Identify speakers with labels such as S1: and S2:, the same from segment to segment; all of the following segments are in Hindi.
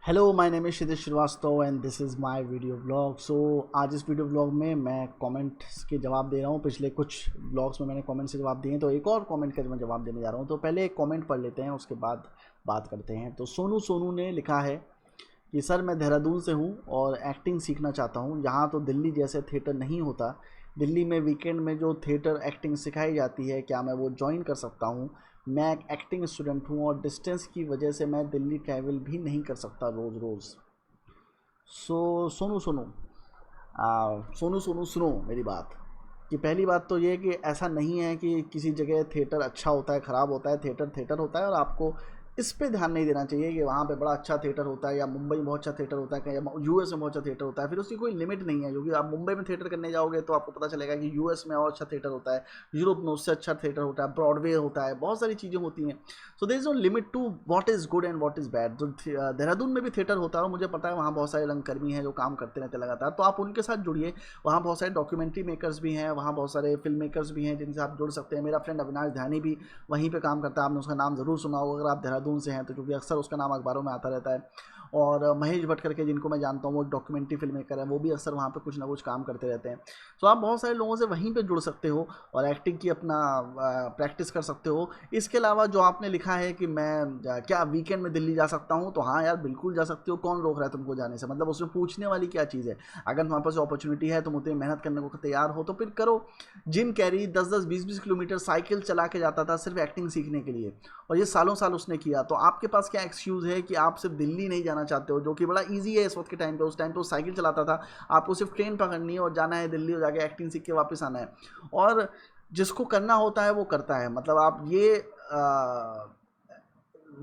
S1: Hello my name is Kshitij Srivastava and this is my video blog. So आज इस वीडियो ब्लॉग में मैं कमेंट्स के जवाब दे रहा हूँ। पिछले कुछ ब्लॉग्स में मैंने कमेंट्स के जवाब दिए हैं, तो एक और कमेंट का मैं जवाब देने जा रहा हूँ। तो पहले एक कमेंट पढ़ लेते हैं, उसके बाद बात करते हैं। तो सोनू सोनू ने लिखा है कि सर मैं देहरादून से हूँ और एक्टिंग सीखना चाहता हूँ। यहाँ तो दिल्ली जैसे थिएटर नहीं होता। दिल्ली में वीकेंड में जो थिएटर एक्टिंग सिखाई जाती है, क्या मैं वो ज्वाइन कर सकता हूँ? मैं एक एक्टिंग स्टूडेंट हूँ और डिस्टेंस की वजह से मैं दिल्ली ट्रैवल भी नहीं कर सकता रोज़ रोज़। सो सोनू सोनू सोनू सोनू सुनो मेरी बात। कि पहली बात तो ये है कि ऐसा नहीं है कि किसी जगह थिएटर अच्छा होता है ख़राब होता है। थिएटर थिएटर होता है और आपको इस पे ध्यान नहीं देना चाहिए कि वहाँ पे बड़ा अच्छा थिएटर होता है या मुंबई में बहुत अच्छा थिएटर होता है या यूएस में बहुत अच्छा थिएटर होता है। फिर उसकी कोई लिमिट नहीं है, क्योंकि आप मुंबई में थिएटर करने जाओगे तो आपको पता चलेगा कि यूएस में और अच्छा थिएटर होता है, यूरोप में उससे अच्छा थिएटर होता है, ब्रॉडवे होता है, बहुत सारी चीज़ें होती हैं। So there is no limit to what is good and what is bad. तो देहरादून में भी थिएटर होता है और मुझे पता है वहाँ बहुत सारे रंगकर्मी हैं जो काम करते रहते हैं लगातार, तो आप उनके साथ जुड़िए। वहाँ बहुत सारे डॉक्यूमेंट्री मेकर्स भी हैं, वहाँ बहुत सारे फिल्म मेकर्स भी हैं जिनसे आप जुड़ सकते हैं। मेरा फ्रेंड अविनाश ध्यानी भी वहीं पे काम करता है, आपने उसका नाम ज़रूर सुना होगा अगर आप देहरादून से हैं तो, क्योंकि अक्सर उसका नाम अखबारों में आता रहता है। और महेश भट्ट करके जिनको मैं जानता हूँ, वो डॉक्यूमेंट्री फिल्म मेकर है, वो भी अक्सर वहाँ पे कुछ ना कुछ काम करते रहते हैं। तो आप बहुत सारे लोगों से वहीं पे जुड़ सकते हो और एक्टिंग की अपना प्रैक्टिस कर सकते हो। इसके अलावा जो आपने लिखा है कि मैं क्या वीकेंड में दिल्ली जा सकता हूँ, तो हाँ यार बिल्कुल जा सकते हो। कौन रोक रहा है तुमको जाने से? मतलब उसमें पूछने वाली क्या चीज़ है? अगर तुम्हारे पास अपॉर्चुनिटी है, तुम उतनी मेहनत करने को तैयार हो तो फिर करो। जिम कैरी 10-10 20-20 किलोमीटर साइकिल चला के जाता था सिर्फ एक्टिंग सीखने के लिए, और ये सालों साल उसने किया। तो आपके पास क्या एक्सक्यूज़ है कि आप सिर्फ दिल्ली नहीं जाना चाहते हो, जो कि बड़ा ईजी है इस वक्त के टाइम पे। उस टाइम पे वो साइकिल चलाता था, आपको सिर्फ ट्रेन पकड़नी है और जाना है दिल्ली और जाके एक्टिंग सीख के वापस आना है। और जिसको करना होता है वो करता है। मतलब आप ये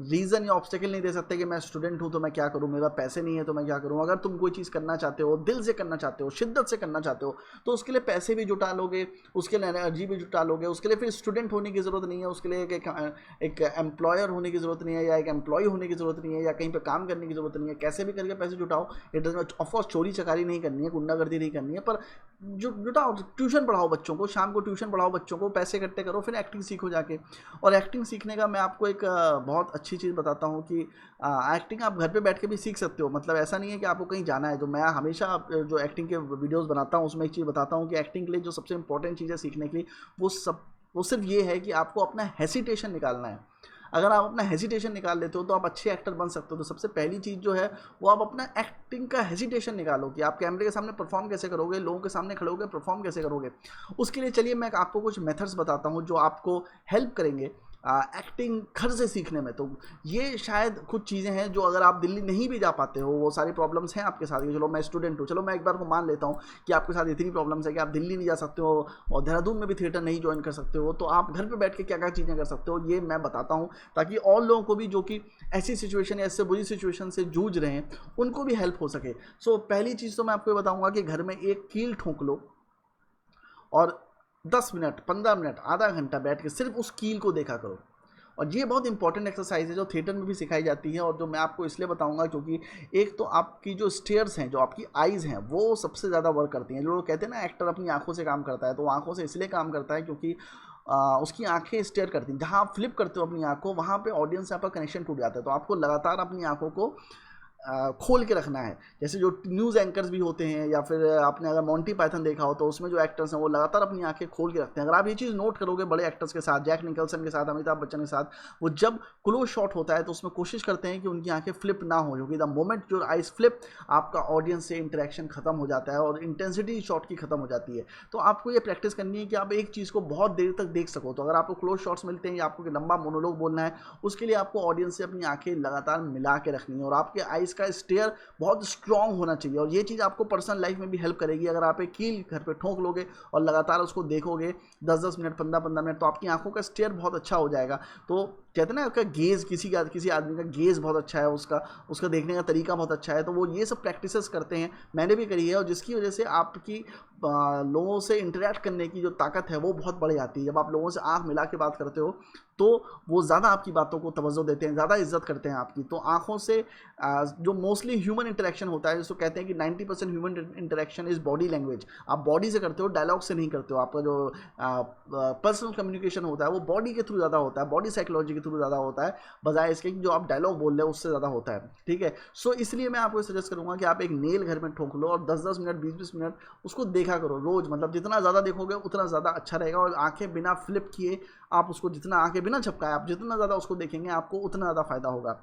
S1: रीज़न या ऑब्स्टेकल नहीं दे सकते कि मैं स्टूडेंट हूँ तो मैं क्या करूँ, मेरा पैसे नहीं है तो मैं क्या करूँ। अगर तुम कोई चीज़ करना चाहते हो, दिल से करना चाहते हो, शिद्दत से करना चाहते हो, तो उसके लिए पैसे भी जुटा लोगे, उसके लिए एनर्जी भी जुटा लोगे। उसके लिए फिर स्टूडेंट होने की ज़रूरत नहीं है, उसके लिए एक एम्प्लॉयर होने की ज़रूरत नहीं है, या एक एम्प्लॉय होने की ज़रूरत नहीं है, या कहीं पर काम करने की ज़रूरत नहीं है। कैसे भी करके पैसे जुटाओ। इट डज नॉट, ऑफकोर्स चोरी चकारी नहीं करनी है, गुंडागर्दी नहीं करनी है, पर जुटाओ। ट्यूशन पढ़ाओ बच्चों को, शाम को ट्यूशन पढ़ाओ बच्चों को, पैसे इकट्ठे करो, फिर एक्टिंग सीखो जाके। और एक्टिंग सीखने का मैं आपको एक बहुत अच्छी चीज़ बताता हूँ कि एक्टिंग आप घर पे बैठ के भी सीख सकते हो। मतलब ऐसा नहीं है कि आपको कहीं जाना है। जो मैं हमेशा जो एक्टिंग के वीडियोस बनाता हूँ उसमें एक चीज़ बताता हूँ कि एक्टिंग के लिए जो सबसे इंपॉर्टेंट चीज़ है सीखने के लिए, वो सिर्फ ये है कि आपको अपना हेसिटेशन निकालना है। अगर आप अपना हेसिटेशन निकाल लेते हो तो आप अच्छे एक्टर बन सकते हो। तो सबसे पहली चीज़ जो है वो आप अपना एक्टिंग का हेसिटेशन निकालो कि आप कैमरे के सामने परफॉर्म कैसे करोगे, लोगों के सामने खड़े होकर परफॉर्म कैसे करोगे। उसके लिए चलिए मैं आपको कुछ मेथड्स बताता हूँ जो आपको हेल्प करेंगे एक्टिंग घर से सीखने में। तो ये शायद कुछ चीज़ें हैं जो अगर आप दिल्ली नहीं भी जा पाते हो, वो सारी प्रॉब्लम्स हैं आपके साथ। चलो मैं स्टूडेंट हूँ, चलो मैं एक बार को मान लेता हूँ कि आपके साथ इतनी प्रॉब्लम्स है कि आप दिल्ली नहीं जा सकते हो और देहरादून में भी थिएटर नहीं ज्वाइन कर सकते हो, तो आप घर पे बैठ के क्या क्या चीज़ें कर सकते हो ये मैं बताता हूँ, ताकि और लोगों को भी जो कि ऐसी सिचुएशन या इससे बुरी सिचुएशन से जूझ रहे हैं उनको भी हेल्प हो सके। सो पहली चीज़ तो मैं आपको बताऊँगा कि घर में एक कील ठोक लो और 10 मिनट 15 मिनट आधा घंटा बैठ के सिर्फ उस कील को देखा करो। और ये बहुत इंपॉर्टेंट एक्सरसाइज है जो थिएटर में भी सिखाई जाती है, और जो मैं आपको इसलिए बताऊंगा क्योंकि एक तो आपकी जो स्टेयर्स हैं, जो आपकी आइज़ हैं, वो सबसे ज़्यादा वर्क करती हैं। जो लोग कहते हैं ना एक्टर अपनी आंखों से काम करता है, तो वो आंखों से इसलिए काम करता है क्योंकि उसकी आंखें स्टेयर करती हैं। जहाँ आप फ्लिप करते हो अपनी आँख को, वहाँ पे ऑडियंस से आपका कनेक्शन टूट जाता है। तो आपको लगातार अपनी आंखों को खोल के रखना है। जैसे जो न्यूज़ एंकर्स भी होते हैं, या फिर आपने अगर मोंटी पाइथन देखा हो तो उसमें जो एक्टर्स हैं वो लगातार अपनी आंखें खोल के रखते हैं। अगर आप ये चीज़ नोट करोगे बड़े एक्टर्स के साथ, जैक निकलसन के साथ, अमिताभ बच्चन के साथ, वो जब क्लोज शॉट होता है तो उसमें कोशिश करते हैं कि उनकी आंखें फ्लिप ना हो, क्योंकि द मोमेंट जो आइज फ्लिप आपका ऑडियंस से इंटरेक्शन खत्म हो जाता है और इंटेंसिटी शॉट की खत्म हो जाती है। तो आपको ये प्रैक्टिस करनी है कि आप एक चीज़ को बहुत देर तक देख सको। तो अगर आपको क्लोज शॉट्स मिलते हैं या आपको लंबा मोनोलॉग बोलना है, उसके लिए आपको ऑडियंस से अपनी आंखें लगातार मिला के रखनी है और आपके आइज़ का स्टेयर बहुत स्ट्रांग होना चाहिए। और ये चीज़ आपको पर्सनल लाइफ में भी हेल्प करेगी। अगर आप एक कील घर पे ठोक लोगे और लगातार उसको देखोगे 10-10 मिनट 15-15 मिनट, तो आपकी आंखों का स्टेयर बहुत अच्छा हो जाएगा। तो कहते हैं ना आपका गेज़, किसी आदमी का गेज़ बहुत अच्छा है, उसका उसका देखने का तरीका बहुत अच्छा है। तो वो ये सब प्रैक्टिसेस करते हैं, मैंने भी करी है, और जिसकी वजह से आपकी लोगों से इंटरेक्ट करने की जो ताकत है वो बहुत बढ़ जाती है। जब आप लोगों से आँख मिला के बात करते हो तो वो ज़्यादा आपकी बातों को तवज्जो देते हैं, ज़्यादा इज्जत करते हैं आपकी। तो आँखों से जो मोस्टली ह्यूमन इंटरेक्शन होता है, जिसको कहते हैं कि 90% human interaction is body language. आप बॉडी से करते हो, डायलॉग से नहीं करते हो। आपका जो पर्सनल कम्युनिकेशन होता है वो बॉडी के थ्रू ज़्यादा होता है, बॉडी साइकोलॉजी के थ्रू ज़्यादा होता है, बजाय इसके कि जो आप डायलॉग बोल रहे हो उससे ज़्यादा होता है, ठीक है। सो इसलिए मैं आपको सजेस्ट करूँगा कि आप एक नेल घर में ठोक लो और 10-10 मिनट 20-20 मिनट उसको देखा करो रोज़, मतलब जितना ज़्यादा देखोगे उतना ज़्यादा अच्छा रहेगा। और आंखें बिना फ्लिप किए आप उसको, जितना आंखें बिना झपकाए आप जितना ज़्यादा उसको देखेंगे आपको उतना ज़्यादा फायदा होगा।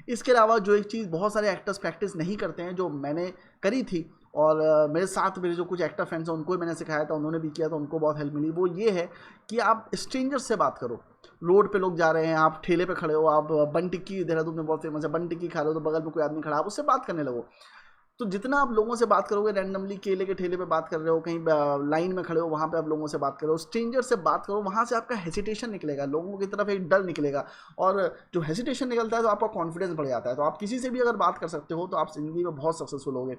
S1: इसके अलावा जो एक चीज़ बहुत सारे एक्टर्स प्रैक्टिस नहीं करते हैं, जो मैंने करी थी और मेरे साथ मेरे जो कुछ एक्टर फ्रेंड्स हैं उनको भी मैंने सिखाया था, उन्होंने भी किया था, उनको बहुत हेल्प मिली, वो ये है कि आप स्ट्रेंजर से बात करो। रोड पे लोग जा रहे हैं, आप ठेले पे खड़े हो, आप बन टिक्की देहरादून में बहुत फेमस है, बन टिक्की खा रहे हो तो बगल में कोई आदमी खड़ा, आप उससे बात करने लगो। तो जितना आप लोगों से बात करोगे, रैंडमली केले के ठेले पे बात कर रहे हो, कहीं लाइन में खड़े हो वहाँ पे आप लोगों से बात कर रहे हो, स्ट्रेंजर से बात करो, वहाँ से आपका हेसिटेशन निकलेगा, लोगों की तरफ एक डर निकलेगा, और जो हेसिटेशन निकलता है तो आपका कॉन्फिडेंस बढ़ जाता है। तो आप किसी से भी अगर बात कर सकते हो तो आप ज़िंदगी में बहुत सक्सेसफुल होगे।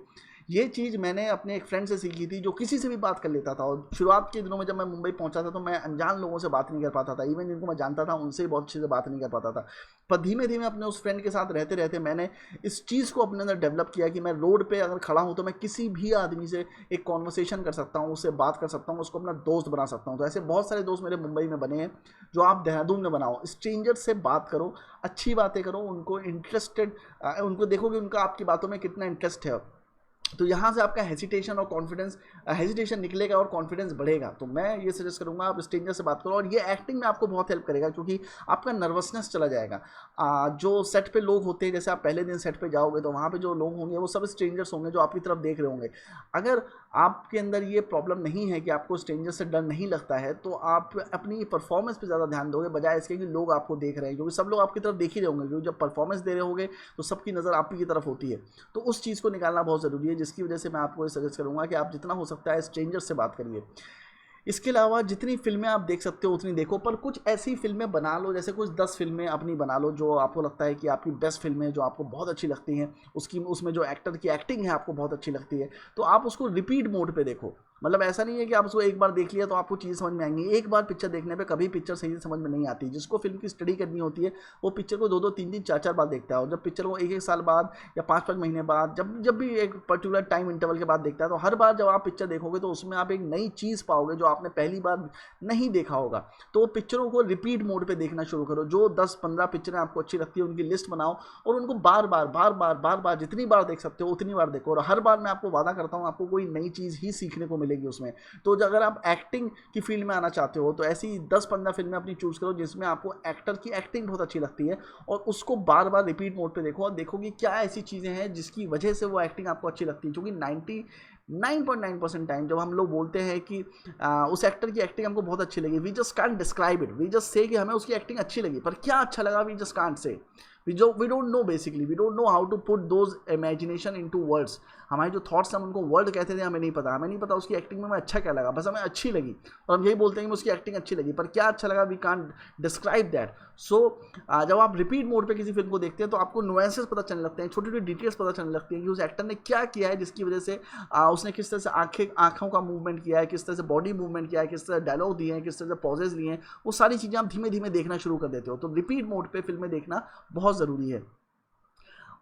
S1: ये चीज़ मैंने अपने एक फ्रेंड से सीखी थी, जो किसी से भी बात कर लेता था, और शुरुआत के दिनों में जब मैं मुंबई पहुंचा था तो मैं अनजान लोगों से बात नहीं कर पाता था, इवन जिनको मैं जानता था उनसे ही बहुत अच्छे से बात नहीं कर पाता था। पर धीमे धीमे अपने उस फ्रेंड के साथ रहते रहते मैंने इस चीज़ को अपने अंदर डेवलप किया कि मैं रोड पे अगर खड़ा हूँ तो मैं किसी भी आदमी से एक कॉन्वर्सेशन कर सकता हूँ, उससे बात कर सकता हूँ, उसको अपना दोस्त बना सकता हूँ। तो ऐसे बहुत सारे दोस्त मेरे मुंबई में बने हैं, जो आप देहरादून में बनाओ। स्ट्रेंजर से बात करो, अच्छी बातें करो, उनको इंटरेस्टेड, उनको देखो कि उनका आपकी बातों में कितना इंटरेस्ट है, तो यहाँ से आपका हेजिटेशन और कॉन्फिडेंस, हेजिटेशन निकलेगा और कॉन्फिडेंस बढ़ेगा। तो मैं ये सजेस्ट करूँगा आप स्ट्रेंजर से बात करो, और ये एक्टिंग में आपको बहुत हेल्प करेगा, क्योंकि आपका नर्वसनेस चला जाएगा। जो सेट पे लोग होते हैं, जैसे आप पहले दिन सेट पे जाओगे तो वहाँ पे जो लोग होंगे वो सब स्ट्रेंजर्स होंगे जो आपकी तरफ देख रहे होंगे। अगर आपके अंदर ये प्रॉब्लम नहीं है कि आपको स्ट्रेंजर से डर नहीं लगता है, तो आप अपनी परफॉर्मेंस पे ज़्यादा ध्यान दोगे, बजाय इसके कि लोग आपको देख रहे हैं, क्योंकि सब लोग आपकी तरफ देख ही रहे होंगे, क्योंकि जब परफॉर्मेंस दे रहे होंगे तो सबकी नज़र आप ही की तरफ होती है। तो उस चीज़ को निकालना बहुत ज़रूरी है, जिसकी वजह से मैं आपको ये सजेस्ट करूँगा कि आप जितना हो सकता है स्ट्रेंजर से बात करिए। इसके अलावा जितनी फिल्में आप देख सकते हो उतनी देखो, पर कुछ ऐसी फिल्में बना लो, जैसे कुछ 10 फिल्में अपनी बना लो जो आपको लगता है कि आपकी बेस्ट फिल्में, जो आपको बहुत अच्छी लगती हैं, उसमें जो एक्टर की एक्टिंग है आपको बहुत अच्छी लगती है, तो आप उसको रिपीट मोड पे देखो। मतलब ऐसा नहीं है कि आप उसको एक बार देख लिया तो आपको चीज़ समझ में आएंगी। एक बार पिक्चर देखने पे कभी पिक्चर सही से समझ में नहीं आती। जिसको फिल्म की स्टडी करनी होती है वो पिक्चर को 2-2, 3-3, 4-4 बार देखता है, और जब पिक्चर को 1-1 साल बाद या 5-5 महीने बाद, जब भी एक पर्टिकुलर टाइम इंटरवल के बाद देखता है, तो हर बार जब आप पिक्चर देखोगे तो उसमें आप एक नई चीज़ पाओगे जो आपने पहली बार नहीं देखा होगा। तो पिक्चरों को रिपीट मोड पे देखना शुरू करो। जो 10-15 पिक्चरें आपको अच्छी लगती है उनकी लिस्ट बनाओ, और उनको बार बार जितनी बार देख सकते हो उतनी बार देखो, और हर बार मैं आपको वादा करता हूँ आपको कोई नई चीज़ ही सीखने को मिलेगी उसमें। तो अगर आप एक्टिंग की फील्ड में आना चाहते हो तो ऐसी 10-15 फिल्में अपनी चूज़ करो जिसमें आपको एक्टर की एक्टिंग बहुत अच्छी लगती है, और उसको बार बार रिपीट मोड पे देखो, और देखो कि क्या ऐसी चीज़ें हैं जिसकी वजह से वो एक्टिंग आपको अच्छी लगती है। क्योंकि 99.9% टाइम जब हम लोग बोलते हैं कि उस एक्टर की एक्टिंग हमको बहुत अच्छी लगी, we just can't describe it, we just say कि हमें उसकी एक्टिंग अच्छी लगी, पर क्या अच्छा लगा we just can't say. We don't know, basically we don't know how to put those imagination into words. हमारे जो थॉट्स हम उनको वर्ड कहते थे, हमें नहीं पता उसकी एक्टिंग में अच्छा क्या लगा, बस हमें अच्छी लगी और हम यही बोलते हैं कि उसकी एक्टिंग अच्छी लगी, पर क्या अच्छा लगा वी कांट डिस्क्राइब दैट। सो जब आप रिपीट मोड पे किसी फिल्म को देखते हैं तो आपको नुएंसेस पता चलने लगते हैं, छोटी छोटी डिटेल्स पता चलने लगती हैं कि उस एक्टर ने क्या किया है, जिसकी वजह से उसने किस तरह से आँखों का मूवमेंट किया है, किस तरह से बॉडी मूवमेंट किया है, किस तरह डायलॉग दिए हैं, किस तरह से पॉजेज लिए हैं, वो सारी चीज़ें आप धीमे धीमे देखना शुरू कर देते हो। तो रिपीट मोड पे फिल्में देखना बहुत ज़रूरी है।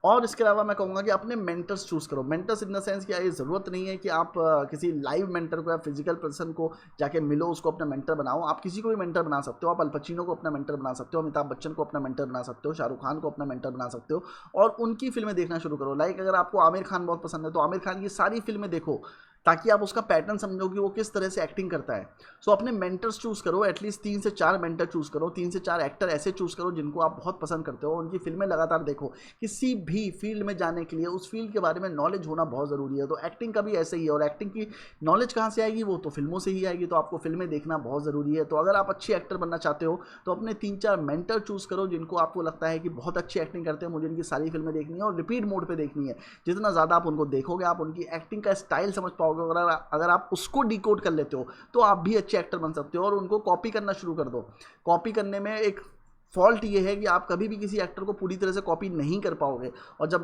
S1: और इसके अलावा मैं कहूँगा कि अपने मेंटर्स चूज़ करो। मेंटर्स इन द सेंस कि ये ज़रूरत नहीं है कि आप किसी लाइव मेंटर को या फिजिकल पर्सन को जाके मिलो, उसको अपना मेंटर बनाओ। आप किसी को भी मेंटर बना सकते हो। आप अल पचिनो को अपना मेंटर बना सकते हो, अमिताभ बच्चन को अपना मेंटर बना सकते हो, शाहरुख खान को अपना मेंटर बना सकते हो, और उनकी फिल्में देखना शुरू करो। लाइक अगर आपको आमिर खान बहुत पसंद है तो आमिर खान की सारी फिल्में देखो, ताकि आप उसका पैटर्न समझो कि वो किस तरह से एक्टिंग करता है। सो अपने मेंटर्स चूज़ करो, एटलीस्ट 3 से 4 मेंटर चूज़ करो, 3 से 4 एक्टर ऐसे चूज़ करो जिनको आप बहुत पसंद करते हो, उनकी फिल्में लगातार देखो। किसी भी फील्ड में जाने के लिए उस फील्ड के बारे में नॉलेज होना बहुत ज़रूरी है। तो एक्टिंग का भी ऐसे ही है, और एक्टिंग की नॉलेज कहाँ से आएगी, वो तो फिल्मों से ही आएगी। तो आपको फिल्में देखना बहुत ज़रूरी है। तो अगर आप अच्छी एक्टर बनना चाहते हो तो अपने 3-4 मेंटर चूज़ करो जिनको आपको लगता है कि बहुत अच्छी एक्टिंग करते हैं, मुझे इनकी सारी फिल्में देखनी है और रिपीट मोड पर देखनी है। जितना ज़्यादा आप उनको देखोगे, आप उनकी एक्टिंग का स्टाइल समझ पाओगे। अगर आप उसको डिकोड कर लेते हो तो आप भी अच्छे एक्टर बन सकते हो, और उनको कॉपी करना शुरू कर दो। कॉपी करने में एक फॉल्ट ये है कि आप कभी भी किसी एक्टर को पूरी तरह से कॉपी नहीं कर पाओगे, और जब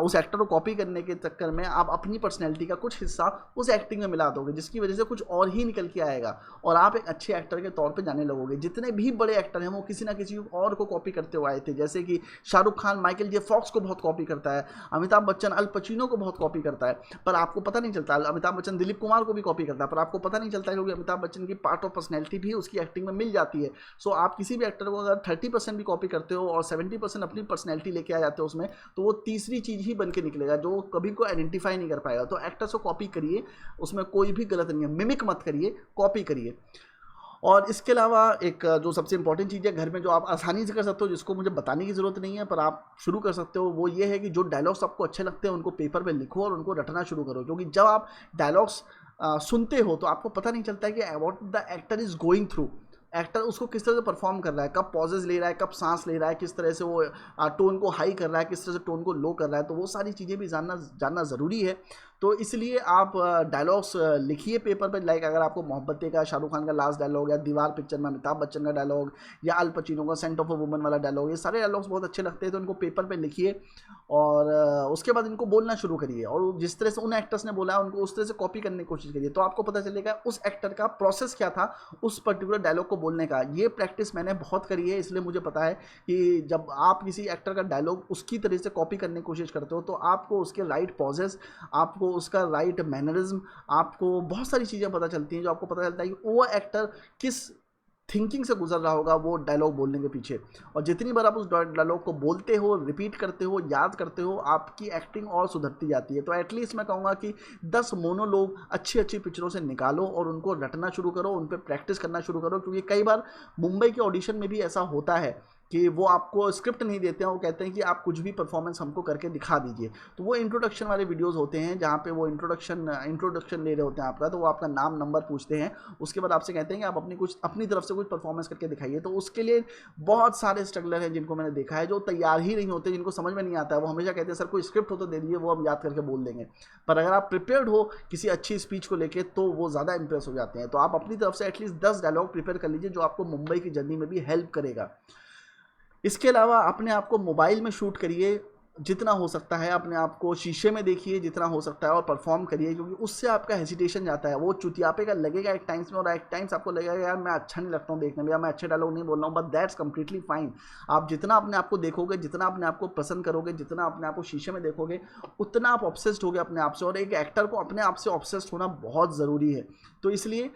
S1: उस एक्टर को कॉपी करने के चक्कर में आप अपनी पर्सनैलिटी का कुछ हिस्सा उस एक्टिंग में मिला दोगे, जिसकी वजह से कुछ और ही निकल के आएगा और आप एक अच्छे एक्टर के तौर पे जाने लगोगे। जितने भी बड़े एक्टर हैं वो किसी ना किसी और को कॉपी करते हुए आए थे, जैसे कि Shahrukh Khan Michael J Fox को बहुत कॉपी करता है, अमिताभ बच्चन अल पचिनो को बहुत कॉपी करता है, पर आपको पता नहीं चलता। अमिताभ बच्चन दिलीप कुमार को भी कॉपी करता है, पर आपको पता नहीं चलता, क्योंकि अमिताभ बच्चन की पार्ट ऑफ पर्सनैलिटी भी उसकी एक्टिंग में मिल जाती है। सो आप किसी भी एक्टर को अगर 30 80% भी कॉपी करते हो और 70% अपनी पर्सनैलिटी लेके आ जाते हो उसमें, तो वो तीसरी चीज़ ही बन के निकलेगा जो कभी को आइडेंटिफाई नहीं कर पाएगा। तो एक्टर्स को कॉपी करिए, उसमें कोई भी गलत नहीं है, मिमिक मत करिए, कॉपी करिए। और इसके अलावा एक जो सबसे इंपॉर्टेंट चीज़ है घर में जो आप आसानी से कर सकते हो, जिसको मुझे बताने की ज़रूरत नहीं है पर आप शुरू कर सकते हो, वो ये है कि जो डायलॉग्स आपको अच्छे लगते हैं उनको पेपर पे लिखो और उनको रटना शुरू करो। क्योंकि जब आप डायलॉग्स सुनते हो तो आपको पता नहीं चलता है कि what the actor is going through, actor उसको किस तरह से परफॉर्म कर रहा है, कब पॉजेज ले रहा है, कब सांस ले रहा है, किस तरह से वो टोन को हाई कर रहा है, किस तरह से टोन को लो कर रहा है। तो वो सारी चीज़ें भी जानना ज़रूरी है। तो इसलिए आप डायलॉग्स लिखिए पेपर पे। लाइक अगर आपको मोहब्बतें का शाहरुख खान का लास्ट डायलॉग, या दीवार पिक्चर में अमिताभ बच्चन का डायलॉग, या अल पचिनो का सेंट ऑफ अ वुमन वाला डायलॉग, ये सारे डायलॉग्स बहुत अच्छे लगते हैं तो इनको पेपर पे लिखिए और उसके बाद इनको बोलना शुरू करिए और जिस तरह से उन एक्टर्स ने बोला है उनको उस तरह से कॉपी करने की कोशिश करिए। तो आपको पता चलेगा उस एक्टर का प्रोसेस क्या था उस पर्टिकुलर डायलॉग को बोलने का। ये प्रैक्टिस मैंने बहुत करी है, इसलिए मुझे पता है कि जब आप किसी एक्टर का डायलॉग उसकी तरह से कॉपी करने की कोशिश करते हो तो आपको उसके राइट पॉजेस, आपको उसका राइट मैनरिज्म, आपको बहुत सारी चीज़ें पता चलती हैं जो आपको पता चलता है कि वो एक्टर किस थिंकिंग से गुजर रहा होगा वो डायलॉग बोलने के पीछे। और जितनी बार आप उस डायलॉग को बोलते हो, रिपीट करते हो, याद करते हो, आपकी एक्टिंग और सुधरती जाती है। तो एटलीस्ट मैं कहूँगा कि 10 मोनोलॉग अच्छी अच्छी पिक्चरों से निकालो और उनको रटना शुरू करो, उन पर प्रैक्टिस करना शुरू करो। क्योंकि कई बार मुंबई के ऑडिशन में भी ऐसा होता है कि वो आपको स्क्रिप्ट नहीं देते हैं, वो कहते हैं कि आप कुछ भी परफॉर्मेंस हमको करके दिखा दीजिए। तो वो इंट्रोडक्शन वाले वीडियोस होते हैं जहाँ पे वो इंट्रोडक्शन ले रहे होते हैं आपका, तो वो आपका नाम नंबर पूछते हैं, उसके बाद आपसे कहते हैं कि आप अपनी तरफ से कुछ परफॉर्मेंस करके दिखाइए। तो उसके लिए बहुत सारे स्ट्रगलर हैं जिनको मैंने देखा है जो तैयार ही नहीं होते, जिनको समझ में नहीं आता है। वो हमेशा कहते हैं सर कोई स्क्रिप्ट हो तो दे दीजिए, वो हम याद करके बोल देंगे। पर अगर आप प्रिपेयर्ड हो किसी अच्छी स्पीच को लेकर तो वो ज़्यादा इंप्रेस हो जाते हैं। तो आप अपनी तरफ से एटलीस्ट 10 डायलॉग प्रिपेयर कर लीजिए जो आपको मुंबई की जर्नी में भी हेल्प करेगा। इसके अलावा अपने आप को मोबाइल में शूट करिए जितना हो सकता है, अपने आप को शीशे में देखिए जितना हो सकता है और परफॉर्म करिए, क्योंकि उससे आपका हेजिटेशन जाता है। वो चुतियापे का लगेगा एक टाइम्स में और एक टाइम्स आपको लगेगा यार मैं अच्छा नहीं लगता हूँ देखने में, या मैं अच्छे डायलॉग नहीं बोल रहा हूँ, बट दैट्स कंप्लीटली फाइन। आप जितना अपने आप को देखोगे, जितना अपने आप को पसंद करोगे, जितना अपने आप को शीशे में देखोगे, उतना आप ऑब्सेस्ड होगे अपने आप से। और एक एक्टर को अपने आप से ऑब्सेस्ड होना बहुत ज़रूरी है। तो इसलिए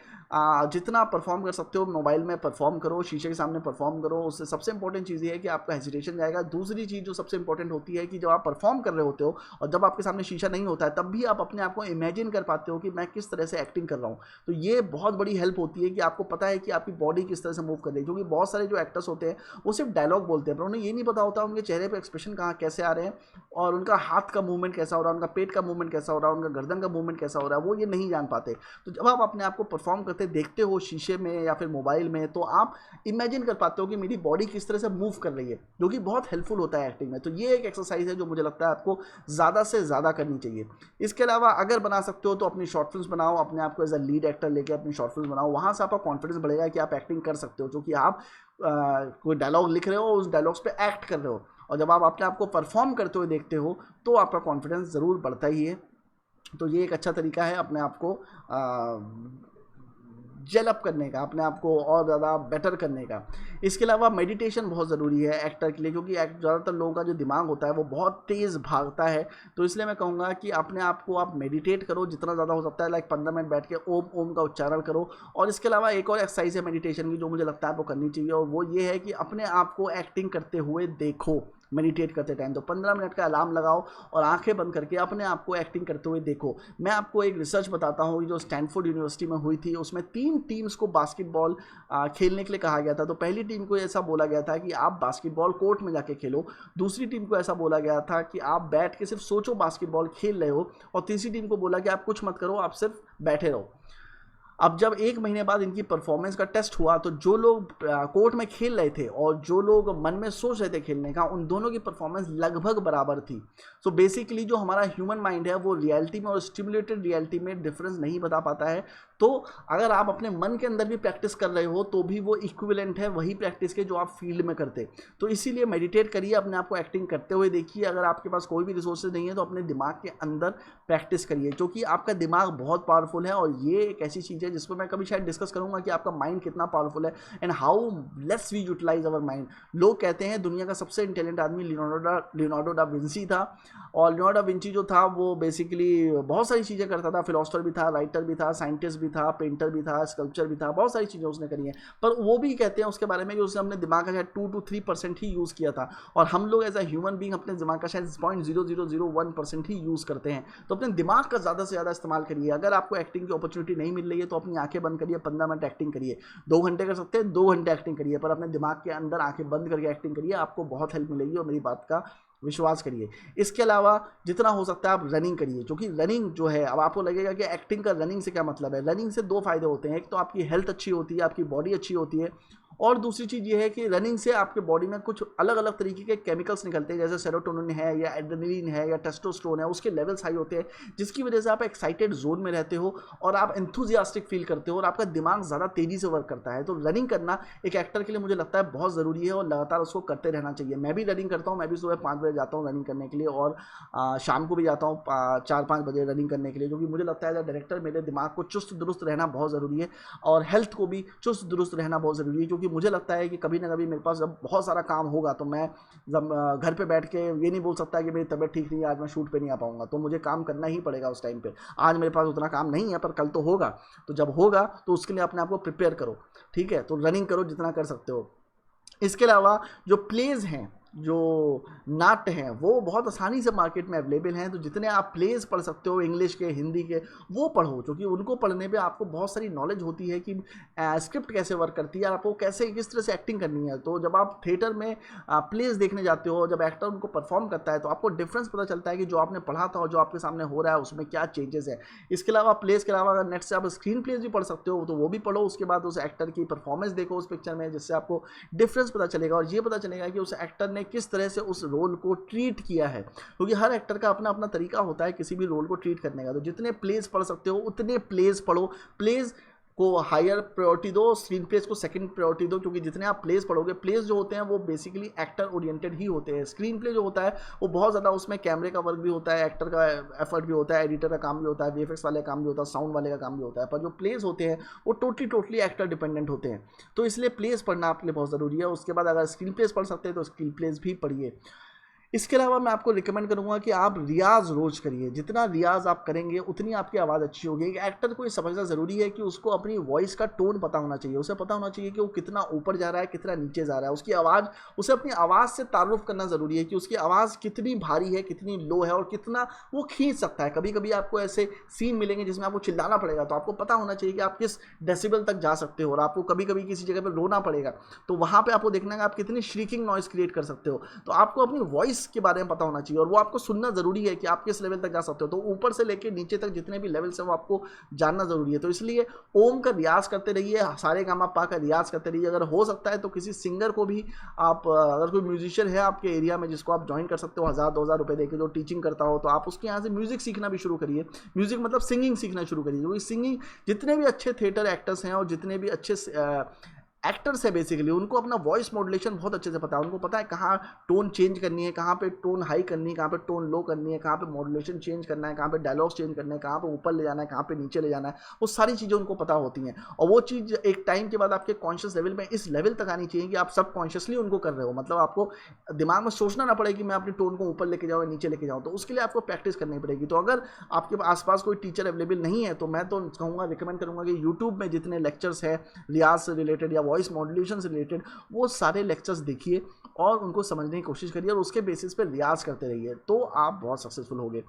S1: जितना आप परफॉर्म कर सकते हो मोबाइल में परफॉर्म करो, शीशे के सामने परफॉर्म करो। उससे सबसे इंपॉर्टेंट चीज़ ये है कि आपका हेजिटेशन जाएगा। दूसरी चीज़ जो सबसे इंपॉर्टेंट होती है कि जब आप परफॉर्म कर रहे होते हो और जब आपके सामने शीशा नहीं होता है तब भी आप अपने आप को इमेजिन कर पाते हो कि मैं किस तरह से एक्टिंग कर रहा हूँ। तो ये बहुत बड़ी हेल्प होती है कि आपको पता है कि आपकी बॉडी किस तरह से मूव कर रही है। क्योंकि बहुत सारे जो एक्टर्स होते हैं वो सिर्फ डायलॉग बोलते हैं पर उन्हें ये नहीं पता होता उनके चेहरे पर एक्सप्रेशन कहाँ कैसे आ रहे हैं और उनका हाथ का मूवमेंट कैसा हो रहा है, उनका पेट का मूवमेंट कैसा हो रहा है, उनका गर्दन का मूवमेंट कैसा हो रहा है, वो ये नहीं जान पाते। तो जब आप अपने आप को परफॉर्म करते देखते हो शीशे में या फिर मोबाइल में तो आप इमेजिन कर पाते हो कि मेरी बॉडी किस तरह से मूव कर रही है, जो कि बहुत हेल्पफुल होता है एक्टिंग में। तो ये एक एक्सरसाइज है जो मुझे लगता है आपको ज़्यादा से ज़्यादा करनी चाहिए। इसके अलावा अगर बना सकते हो तो अपनी शॉर्ट फिल्म्स बनाओ, अपने आप को एज अ लीड एक्टर लेके अपनी शॉर्ट फिल्म बनाओ। वहाँ से आपका कॉन्फिडेंस बढ़ेगा कि आप एक्टिंग कर सकते हो, क्योंकि आप कोई डायलॉग लिख रहे हो, उस डायलॉग्स पे एक्ट कर रहे हो। और जब आप अपने आप को परफॉर्म करते हुए देखते हो तो आपका कॉन्फिडेंस ज़रूर बढ़ता ही है। तो ये एक अच्छा तरीका है अपने आप को जेल अप करने का, अपने आप को और ज़्यादा बेटर करने का। इसके अलावा मेडिटेशन बहुत ज़रूरी है एक्टर के लिए, क्योंकि ज़्यादातर लोगों का जो दिमाग होता है वो बहुत तेज़ भागता है। तो इसलिए मैं कहूँगा कि अपने आप को आप मेडिटेट करो जितना ज़्यादा हो सकता है। लाइक 15 मिनट बैठ के ओम ओम का उच्चारण करो। और इसके अलावा एक और एक्सरसाइज है मेडिटेशन की जो मुझे लगता है आपको करनी चाहिए, और वो ये है कि अपने आप को एक्टिंग करते हुए देखो मेडिटेट करते टाइम। तो 15 मिनट का अलार्म लगाओ और आंखें बंद करके अपने आप को एक्टिंग करते हुए देखो। मैं आपको एक रिसर्च बताता हूँ जो स्टैनफोर्ड यूनिवर्सिटी में हुई थी। उसमें 3 टीम्स को बास्केटबॉल खेलने के लिए कहा गया था। तो पहली टीम को ऐसा बोला गया था कि आप बास्केटबॉल कोर्ट में जाके खेलो। दूसरी टीम को ऐसा बोला गया था कि आप बैठ के सिर्फ सोचो बास्केटबॉल खेल रहे हो। और तीसरी टीम को बोला कि आप कुछ मत करो, आप सिर्फ बैठे रहो। अब जब 1 महीने बाद इनकी परफॉर्मेंस का टेस्ट हुआ तो जो लोग कोर्ट में खेल रहे थे और जो लोग मन में सोच रहे थे खेलने का, उन दोनों की परफॉर्मेंस लगभग बराबर थी। सो बेसिकली जो हमारा ह्यूमन माइंड है वो रियलिटी में और स्टिमुलेटेड रियलिटी में डिफरेंस नहीं बता पाता है। तो अगर आप अपने मन के अंदर भी प्रैक्टिस कर रहे हो तो भी वो इक्विवेलेंट है वही प्रैक्टिस के जो आप फील्ड में करते। तो इसीलिए मेडिटेट करिए, अपने आप को एक्टिंग करते हुए देखिए। अगर आपके पास कोई भी रिसोर्सेज नहीं है तो अपने दिमाग के अंदर प्रैक्टिस करिए, क्योंकि आपका दिमाग बहुत पावरफुल है। और ये एक ऐसी चीज़ है जिसको मैं कभी शायद डिस्कस करूंगा कि आपका माइंड कितना पावरफुल है and how let's we utilize our mind. लोग कहते हैं दुनिया का सबसे इंटेलिजेंट आदमी लियोनार्डो डा विंसी था। और लियोनार्डो दा विंची जो था वो बेसिकली बहुत सारी चीज़ें करता था, फिलोसफर भी था, राइटर भी था, साइंटिस्ट भी था, पेंटर भी था, स्कल्पचर भी था, बहुत सारी चीज़ें उसने करी हैं। पर वो भी कहते हैं उसके बारे में कि उसने अपने दिमाग का शायद 2 to 3% ही यूज़ किया था, और हम लोग एज अ ह्यूमन बींग अपने दिमाग का शायद 0.0001% ही यूज़ करते हैं। तो अपने दिमाग का ज़्यादा से ज़्यादा इस्तेमाल करिए। अगर आपको एक्टिंग की अपॉर्चुनिटी नहीं मिल रही है तो अपनी आंखें बंद करिए, 15 मिनट एक्टिंग करिए। 2 घंटे कर सकते हैं, 2 घंटे एक्टिंग करिए, पर अपने दिमाग के अंदर आंखें बंद करके एक्टिंग करिए, आपको बहुत हेल्प मिलेगी, और मेरी बात का विश्वास करिए। इसके अलावा जितना हो सकता है आप रनिंग करिए, क्योंकि रनिंग जो है, अब आपको लगेगा कि एक्टिंग का रनिंग से क्या मतलब है। रनिंग से 2 फायदे होते हैं, एक तो आपकी हेल्थ अच्छी होती है, आपकी बॉडी अच्छी होती है, और दूसरी चीज़ ये है कि रनिंग से आपके बॉडी में कुछ अलग अलग तरीके के केमिकल्स निकलते हैं, जैसे सेरोटोनिन है या एड्रेनलिन है या टेस्टोस्टेरोन है, उसके लेवल्स हाई होते हैं, जिसकी वजह से आप एक्साइटेड जोन में रहते हो और आप एंथुजियास्टिक फील करते हो और आपका दिमाग ज़्यादा तेज़ी से वर्क करता है। तो रनिंग करना एक एक्टर के लिए मुझे लगता है बहुत ज़रूरी है और लगातार उसको करते रहना चाहिए। मैं भी रनिंग करता हूँ, मैं भी सुबह 5 बजे जाता हूँ रनिंग करने के लिए, और शाम को भी जाता हूँ 4-5 बजे रनिंग करने के लिए, क्योंकि मुझे लगता है एज अ डायरेक्टर मेरे दिमाग को चुस्त दुरुस्त रहना बहुत ज़रूरी है, और हेल्थ को भी चुस्त दुरुस्त रहना बहुत ज़रूरी है, क्योंकि मुझे लगता है कि कभी ना कभी मेरे पास जब बहुत सारा काम होगा तो मैं जब घर पे बैठ के ये नहीं बोल सकता कि मेरी तबीयत ठीक नहीं है, आज मैं शूट पे नहीं आ पाऊंगा, तो मुझे काम करना ही पड़ेगा उस टाइम पे। आज मेरे पास उतना काम नहीं है, पर कल तो होगा, तो जब होगा तो उसके लिए अपने आप को प्रिपेयर करो, ठीक है। तो रनिंग करो जितना कर सकते हो। इसके अलावा जो प्लेज हैं, जो नाट्य हैं, वो बहुत आसानी से मार्केट में अवेलेबल हैं, तो जितने आप प्लेज पढ़ सकते हो इंग्लिश के, हिंदी के, वो पढ़ो, क्योंकि उनको पढ़ने पे आपको बहुत सारी नॉलेज होती है कि स्क्रिप्ट कैसे वर्क करती है, आपको कैसे किस तरह से एक्टिंग करनी है। तो जब आप थिएटर में प्लेज देखने जाते हो, जब एक्टर उनको परफॉर्म करता है, तो आपको डिफरेंस पता चलता है कि जो आपने पढ़ा था और जो आपके सामने हो रहा है उसमें क्या चेंजेस है। इसके अलावा प्लेज के अलावा अगर नेट से आप स्क्रीन प्लेज भी पढ़ सकते हो तो वो भी पढ़ो, उसके बाद उस एक्टर की परफॉर्मेंस देखो उस पिक्चर में, जिससे आपको डिफरेंस पता चलेगा और ये पता चलेगा कि उस एक्टर ने किस तरह से उस रोल को ट्रीट किया है, क्योंकि हर एक्टर का अपना अपना तरीका होता है किसी भी रोल को ट्रीट करने का। तो जितने प्लेज पढ़ सकते हो उतने प्लेज पढ़ो, प्लेज को हायर प्रायोरिटी दो, स्क्रीन प्लेज को सेकंड प्रायोरिटी दो, क्योंकि जितने आप प्लेज पढ़ोगे, प्लेज जो होते हैं वो बेसिकली एक्टर ओरिएंटेड ही होते हैं। स्क्रीन प्ले जो होता है वो बहुत ज़्यादा, उसमें कैमरे का वर्क भी होता है, एक्टर का एफर्ट भी होता है, एडिटर का काम भी होता है, वीएफएक्स वाले का काम भी होता है, साउंड वाले का काम भी होता है, पर जो प्लेज होते हैं वो टोटली एक्टर डिपेंडेंट होते हैं। तो इसलिए प्लेज पढ़ना आपके लिए बहुत ज़रूरी है। उसके बाद अगर स्क्रीन प्लेज पढ़ सकते हैं तो स्क्रीन प्लेज भी पढ़िए। इसके अलावा मैं आपको रिकमेंड करूंगा कि आप रियाज रोज करिए, जितना रियाज आप करेंगे उतनी आपकी आवाज़ अच्छी होगी। एक एक्टर को ये समझना ज़रूरी है कि उसको अपनी वॉइस का टोन पता होना चाहिए, उसे पता होना चाहिए कि वो कितना ऊपर जा रहा है, कितना नीचे जा रहा है, उसकी आवाज़, उसे अपनी आवाज़ से तारुफ करना ज़रूरी है कि उसकी आवाज़ कितनी भारी है, कितनी लो है, और कितना वो खींच सकता है। कभी कभी आपको ऐसे सीन मिलेंगे जिसमें आपको चिल्लाना पड़ेगा, तो आपको पता होना चाहिए कि आप किस डेसिबल तक जा सकते हो, और आपको कभी कभी किसी जगह पर रोना पड़ेगा, तो वहाँ पर आपको देखना है आप कितनी श्रीकिंग नॉइस क्रिएट कर सकते हो। तो आपको अपनी वॉइस के बारे में पता होना चाहिए, और वो आपको सुनना जरूरी है कि आप किस लेवल तक जा सकते हो। तो ऊपर से लेकर नीचे तक जितने भी लेवल्स हैं वो आपको जानना जरूरी है। तो इसलिए ओम का रियाज करते रहिए, सारे गामा पा का रियाज करते रहिए। अगर हो सकता है तो किसी सिंगर को भी आप, अगर कोई म्यूजिशियन है आपके एरिया में जिसको आप ज्वाइन कर सकते हो 1000-2000 रुपए देकर, जो टीचिंग करता हो, तो आप उसके यहाँ से म्यूजिक सीखना भी शुरू करिए। म्यूजिक मतलब सिंगिंग सीखना शुरू करिए, क्योंकि सिंगिंग, जितने भी अच्छे थिएटर एक्टर्स हैं और जितने भी अच्छे एक्टर्स है बेसिकली, उनको अपना वॉइस मॉड्यूलेशन बहुत अच्छे से पता है। उनको पता है कहाँ टोन चेंज करनी है, कहाँ पे टोन हाई करनी है, कहाँ पे टोन लो करनी है, कहाँ पे मॉड्यूलेशन चेंज करना है, कहाँ पे डायलॉग्स चेंज करना है, कहाँ पे ऊपर ले जाना है, कहाँ पे नीचे ले जाना है, वो सारी चीज़ें उनको पता होती हैं। और वो चीज़ एक टाइम के बाद आपके कॉन्शियस लेवल में इस लेवल तक आनी चाहिए कि आप सब कॉन्शियसली उनको कर रहे हो, मतलब आपको दिमाग में सोचना ना पड़े कि मैं अपनी टोन को ऊपर लेके जाऊँ, नीचे लेके जाऊँ। तो उसके लिए आपको प्रैक्टिस करनी पड़ेगी। तो अगर आपके आसपास कोई टीचर अवेलेबल नहीं है तो मैं तो कहूँगा, रिकमेंड करूँगा कि यूट्यूब में जितने लेक्चर्स है रियाज से रिलेटेड या वॉइस मॉड्यूलेशन से रिलेटेड, वो सारे लेक्चर्स देखिए और उनको समझने की कोशिश करिए, और उसके बेसिस पे रियाज करते रहिए, तो आप बहुत सक्सेसफुल होंगे।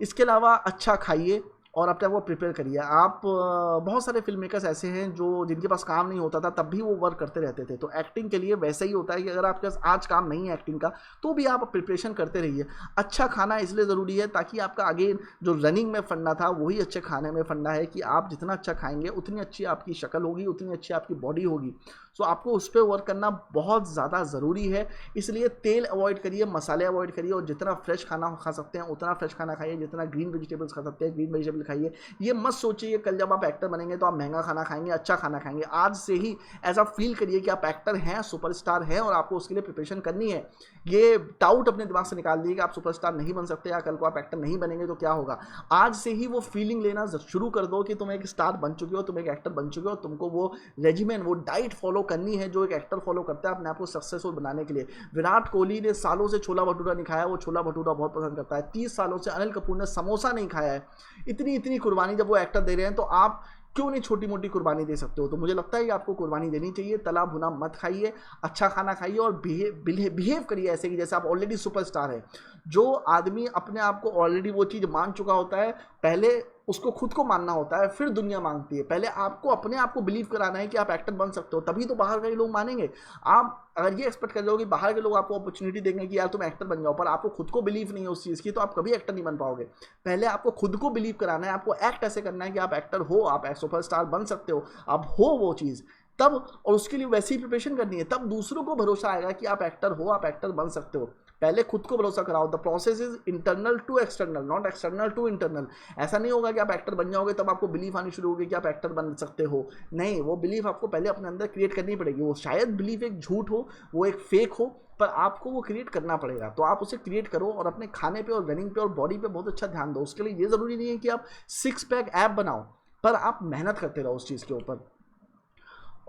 S1: इसके अलावा अच्छा खाइए और अपने आप को प्रिपेयर करिए। आप, बहुत सारे फिल्म मेकर्स ऐसे हैं जो, जिनके पास काम नहीं होता था तब भी वो वर्क करते रहते थे। तो एक्टिंग के लिए वैसा ही होता है कि अगर आपके पास आज काम नहीं है एक्टिंग का, तो भी आप प्रिपरेशन करते रहिए। अच्छा खाना इसलिए ज़रूरी है ताकि आपका आगे जो रनिंग में फंडा था वही अच्छे खाने में फंडा है, कि आप जितना अच्छा खाएंगे उतनी अच्छी आपकी शक्ल होगी, उतनी अच्छी आपकी बॉडी होगी। सो आपको उस पर वर्क करना बहुत ज़्यादा ज़रूरी है। इसलिए तेल अवॉइड करिए, मसाले अवॉइड करिए, और जितना फ्रेश खाना खा सकते हैं उतना फ्रेश खाना खाइए, जितना ग्रीन वेजिटेबल्स खा सकते हैं ग्रीन वेजिटेबल खाइए। ये मत सोचिए कल जब आप एक्टर बनेंगे तो आप महंगा खाना खाएंगे, अच्छा खाना खाएंगे। आज से ही ऐसा फील करिए कि आप एक्टर हैं, सुपरस्टार हैं, और आपको उसके लिए प्रिपरेशन करनी है। ये डाउट अपने दिमाग से निकाल दिए कि आप सुपरस्टार नहीं बन सकते या कल को आप एक्टर नहीं बनेंगे तो क्या होगा। आज से ही वो फीलिंग लेना शुरू कर दो कि तुम एक स्टार बन चुके हो, तुम एक एक्टर बन चुके हो, तुमको वो रेजिमेंट, वो डाइट फॉलो करनी है जो एक एक्टर फॉलो करता है अपने आप को सक्सेसफुल बनाने के लिए। विराट कोहली ने सालों से छोला भटूरा नहीं खाया, वो छोला भटूरा बहुत पसंद करता है। 30 सालों से अनिल कपूर ने समोसा नहीं खाया है। इतनी कुर्बानी जब वो एक्टर दे रहे हैं तो आप क्यों नहीं छोटी मोटी कुर्बानी दे सकते हो? तो मुझे लगता है कि आपको कुर्बानी देनी चाहिए। तला भुना मत खाइए, अच्छा खाना खाइए और बिहेव करिए ऐसे कि जैसे आप ऑलरेडी सुपरस्टार है। जो आदमी अपने आप को ऑलरेडी वो चीज़ मान चुका होता है, पहले उसको खुद को मानना होता है, फिर दुनिया मांगती है। पहले आपको अपने आप को बिलीव कराना है कि आप एक्टर बन सकते हो, तभी तो बाहर के लोग मानेंगे। आप अगर ये एक्सपेक्ट कर रहे हो कि बाहर के लोग आपको अपॉर्चुनिटी देंगे कि यार तुम एक्टर बन जाओ, पर आपको खुद को बिलीव नहीं है उस चीज़ की, तो आप कभी एक्टर नहीं बन पाओगे। पहले आपको खुद को बिलीव कराना है, आपको एक्ट ऐसे करना है कि आप एक्टर हो, आप सुपरस्टार बन सकते हो, आप हो वो चीज़, तब और उसके लिए वैसी प्रिपरेशन करनी है, तब दूसरों को भरोसा आएगा कि आप एक्टर हो, आप एक्टर बन सकते हो। पहले खुद को भरोसा कराओ। The process is internal to external, not external to internal. ऐसा नहीं होगा कि आप एक्टर बन जाओगे तब आपको बिलीफ आनी शुरू होगी कि आप एक्टर बन सकते हो। नहीं, वो बिलीफ आपको पहले अपने अंदर क्रिएट करनी पड़ेगी। वो शायद बिलीफ एक झूठ हो, वो एक फेक हो, पर आपको वो क्रिएट करना पड़ेगा। तो आप उसे क्रिएट करो और अपने खाने पे और रनिंग पे और बॉडी पे बहुत अच्छा ध्यान दो। उसके लिए ये ज़रूरी नहीं है कि आप 6 पैक ऐप बनाओ, पर आप मेहनत करते रहो उस चीज़ के ऊपर।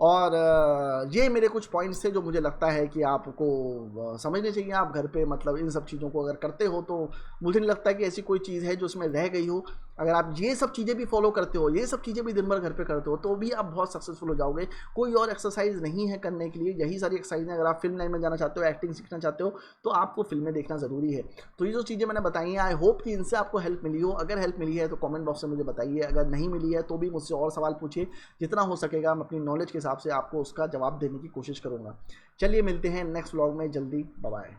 S1: और ये मेरे कुछ पॉइंट्स थे जो मुझे लगता है कि आपको समझने चाहिए। आप घर पे मतलब इन सब चीज़ों को अगर करते हो तो मुझे नहीं लगता कि ऐसी कोई चीज़ है जो उसमें रह गई हो। अगर आप ये सब चीज़ें भी फॉलो करते हो, ये सब चीज़ें भी दिन भर घर पे करते हो, तो भी आप बहुत सक्सेसफुल हो जाओगे। कोई और एक्सरसाइज नहीं है करने के लिए, यही सारी एक्सरसाइज है। अगर आप फिल्म लाइन में जाना चाहते हो, एक्टिंग सीखना चाहते हो, तो आपको फिल्में देखना ज़रूरी है। तो ये जो चीज़ें मैंने बताई हैं, आई होप कि इनसे आपको हेल्प मिली हो। अगर हेल्प मिली है तो कमेंट बॉक्स में मुझे बताइए, अगर नहीं मिली है तो भी मुझसे और सवाल पूछिए। जितना हो सकेगा मैं अपनी नॉलेज के हिसाब से आपको उसका जवाब देने की कोशिश करूँगा। चलिए मिलते हैं नेक्स्ट व्लॉग में जल्दी। Bye bye.